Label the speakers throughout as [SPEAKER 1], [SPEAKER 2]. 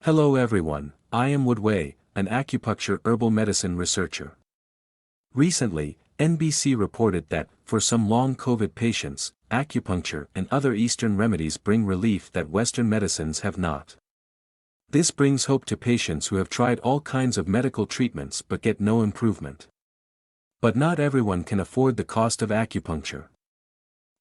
[SPEAKER 1] Hello everyone, I am Woodway, an acupuncture herbal medicine researcher. Recently, NBC reported that, for some long COVID patients, acupuncture and other Eastern remedies bring relief that Western medicines have not. This brings hope to patients who have tried all kinds of medical treatments but get no improvement. But not everyone can afford the cost of acupuncture.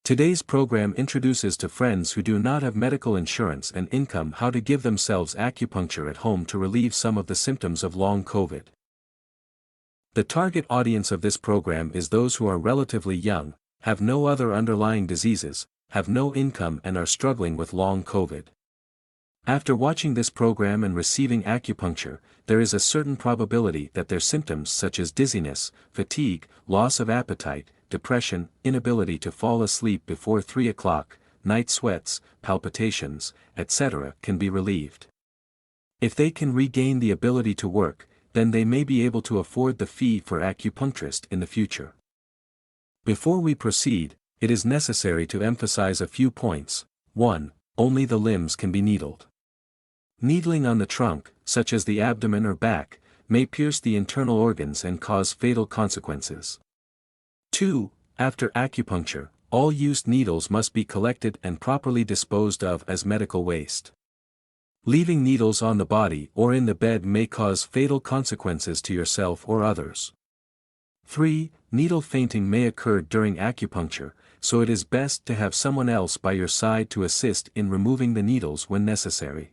[SPEAKER 1] Today's program introduces to friends who do not have medical insurance and income how to give themselves acupuncture at home to relieve some of the symptoms of long COVID. The target audience of this program is those who are relatively young, have no other underlying diseases, have no income and are struggling with long COVID. After watching this program and receiving acupuncture, there is a certain probability that their symptoms such as dizziness, fatigue, loss of appetite, depression, inability to fall asleep before 3 o'clock, night sweats, palpitations, etc. can be relieved. If they can regain the ability to work, then they may be able to afford the fee for acupuncturist in the future. Before we proceed, it is necessary to emphasize a few points. 1. Only the limbs can be needled. Needling on the trunk, such as the abdomen or back, may pierce the internal organs and cause fatal consequences. 2. After acupuncture, all used needles must be collected and properly disposed of as medical waste. Leaving needles on the body or in the bed may cause fatal consequences to yourself or others. 3. Needle fainting may occur during acupuncture, so it is best to have someone else by your side to assist in removing the needles when necessary.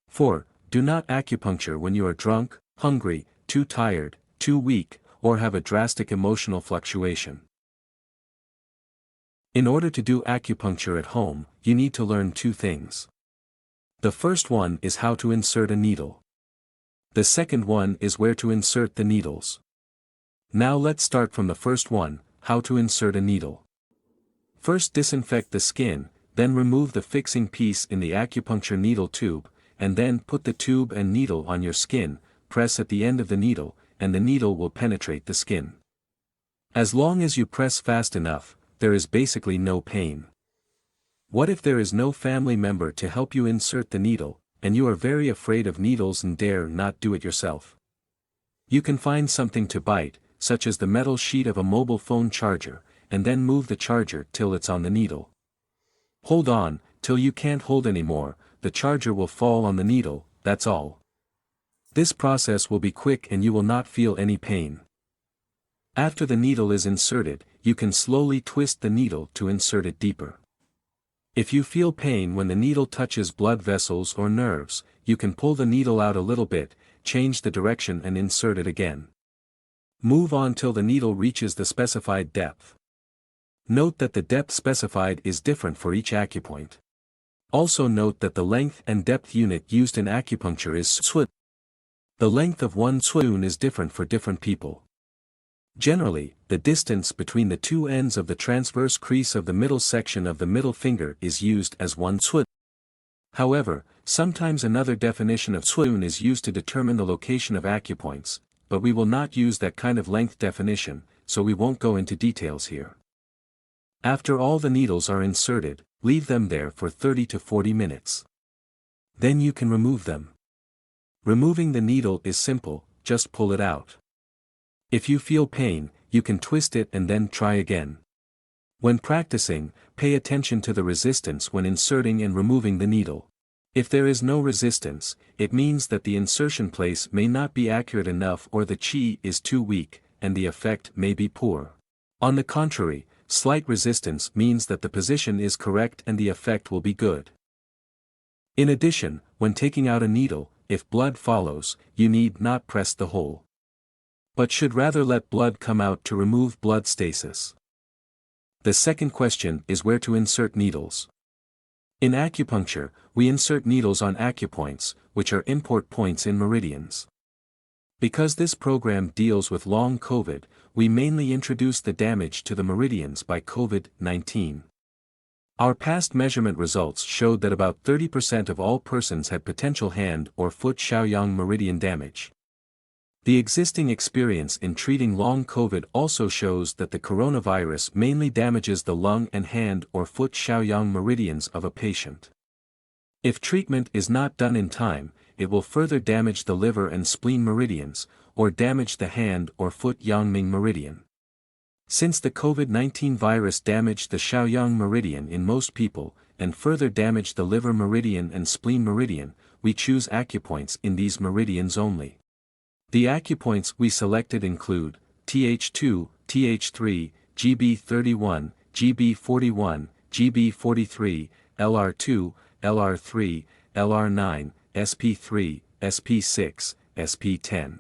[SPEAKER 1] 4. Do not acupuncture when you are drunk, hungry, too tired, too weak, or have a drastic emotional fluctuation. In order to do acupuncture at home, you need to learn 2 things. The first one is how to insert a needle. The second one is where to insert the needles. Now let's start from the first one, how to insert a needle. First disinfect the skin, then remove the fixing piece in the acupuncture needle tube, and then put the tube and needle on your skin, press at the end of the needle, and the needle will penetrate the skin. As long as you press fast enough, there is basically no pain. What if there is no family member to help you insert the needle, and you are very afraid of needles and dare not do it yourself? You can find something to bite, such as the metal sheet of a mobile phone charger, and then move the charger till it's on the needle. Hold on, till you can't hold anymore, the charger will fall on the needle, that's all. This process will be quick and you will not feel any pain. After the needle is inserted, you can slowly twist the needle to insert it deeper. If you feel pain when the needle touches blood vessels or nerves, you can pull the needle out a little bit, change the direction and insert it again. Move on till the needle reaches the specified depth. Note that the depth specified is different for each acupoint. Also note that the length and depth unit used in acupuncture is cui. The length of one cui is different for different people. Generally, the distance between the 2 ends of the transverse crease of the middle section of the middle finger is used as 1 cui. However, sometimes another definition of cui is used to determine the location of acupoints, but we will not use that kind of length definition, so we won't go into details here. After all the needles are inserted, leave them there for 30 to 40 minutes. Then you can remove them. Removing the needle is simple, just pull it out. If you feel pain, you can twist it and then try again. When practicing, pay attention to the resistance when inserting and removing the needle. If there is no resistance, it means that the insertion place may not be accurate enough or the qi is too weak, and the effect may be poor. On the contrary, slight resistance means that the position is correct and the effect will be good. In addition, when taking out a needle, if blood follows, you need not press the hole, but should rather let blood come out to remove blood stasis. The second question is where to insert needles. In acupuncture, we insert needles on acupoints, which are import points in meridians. Because this program deals with long COVID, we mainly introduce the damage to the meridians by COVID-19. Our past measurement results showed that about 30% of all persons had potential hand or foot Shaoyang meridian damage. The existing experience in treating long COVID also shows that the coronavirus mainly damages the lung and hand or foot Shaoyang meridians of a patient. If treatment is not done in time, it will further damage the liver and spleen meridians, or damage the hand or foot Yangming meridian. Since the COVID-19 virus damaged the Shaoyang meridian in most people, and further damaged the liver meridian and spleen meridian, we choose acupoints in these meridians only. The acupoints we selected include TH2, TH3, GB31, GB41, GB43, LR2, LR3, LR9, SP3, SP6, SP10.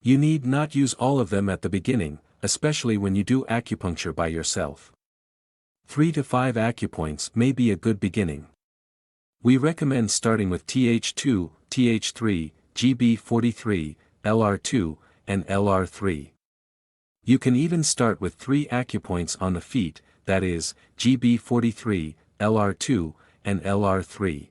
[SPEAKER 1] You need not use all of them at the beginning, especially when you do acupuncture by yourself. 3 to 5 acupoints may be a good beginning. We recommend starting with TH2, TH3, GB43, LR2, and LR3. You can even start with 3 acupoints on the feet, that is, GB43, LR2, and LR3.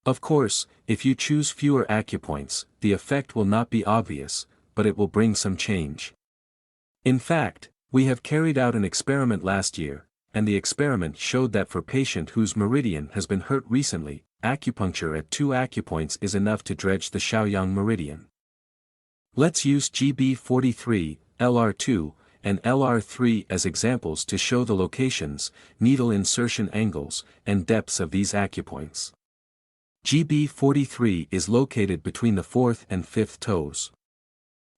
[SPEAKER 1] Of course, if you choose fewer acupoints, the effect will not be obvious, but it will bring some change. In fact, we have carried out an experiment last year, and the experiment showed that for a patient whose meridian has been hurt recently, acupuncture at 2 acupoints is enough to dredge the Shaoyang meridian. Let's use GB43, LR2, and LR3 as examples to show the locations, needle insertion angles, and depths of these acupoints. GB43 is located between the 4th and 5th toes.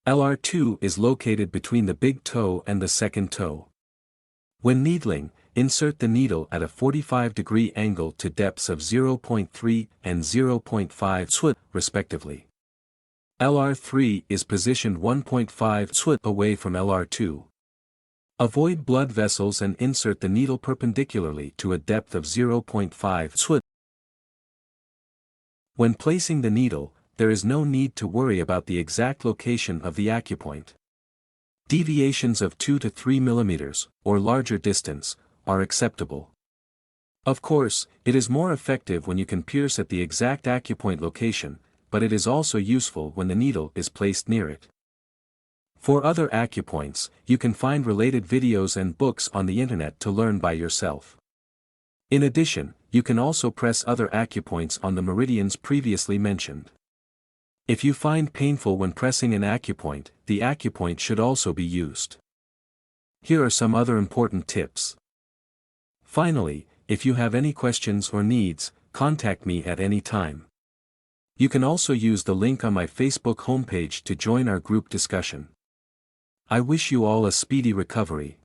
[SPEAKER 1] LR2 is located between the big toe and the second toe. When needling, insert the needle at a 45-degree angle to depths of 0.3 and 0.5 cm, respectively. LR3 is positioned 1.5 cm away from LR2. Avoid blood vessels and insert the needle perpendicularly to a depth of 0.5 cm. When placing the needle, there is no need to worry about the exact location of the acupoint. Deviations of 2 to 3 mm, or larger distance, are acceptable. Of course, it is more effective when you can pierce at the exact acupoint location, but it is also useful when the needle is placed near it. For other acupoints, you can find related videos and books on the internet to learn by yourself. In addition, you can also press other acupoints on the meridians previously mentioned. If you find painful when pressing an acupoint, the acupoint should also be used. Here are some other important tips. Finally, if you have any questions or needs, contact me at any time. You can also use the link on my Facebook homepage to join our group discussion. I wish you all a speedy recovery.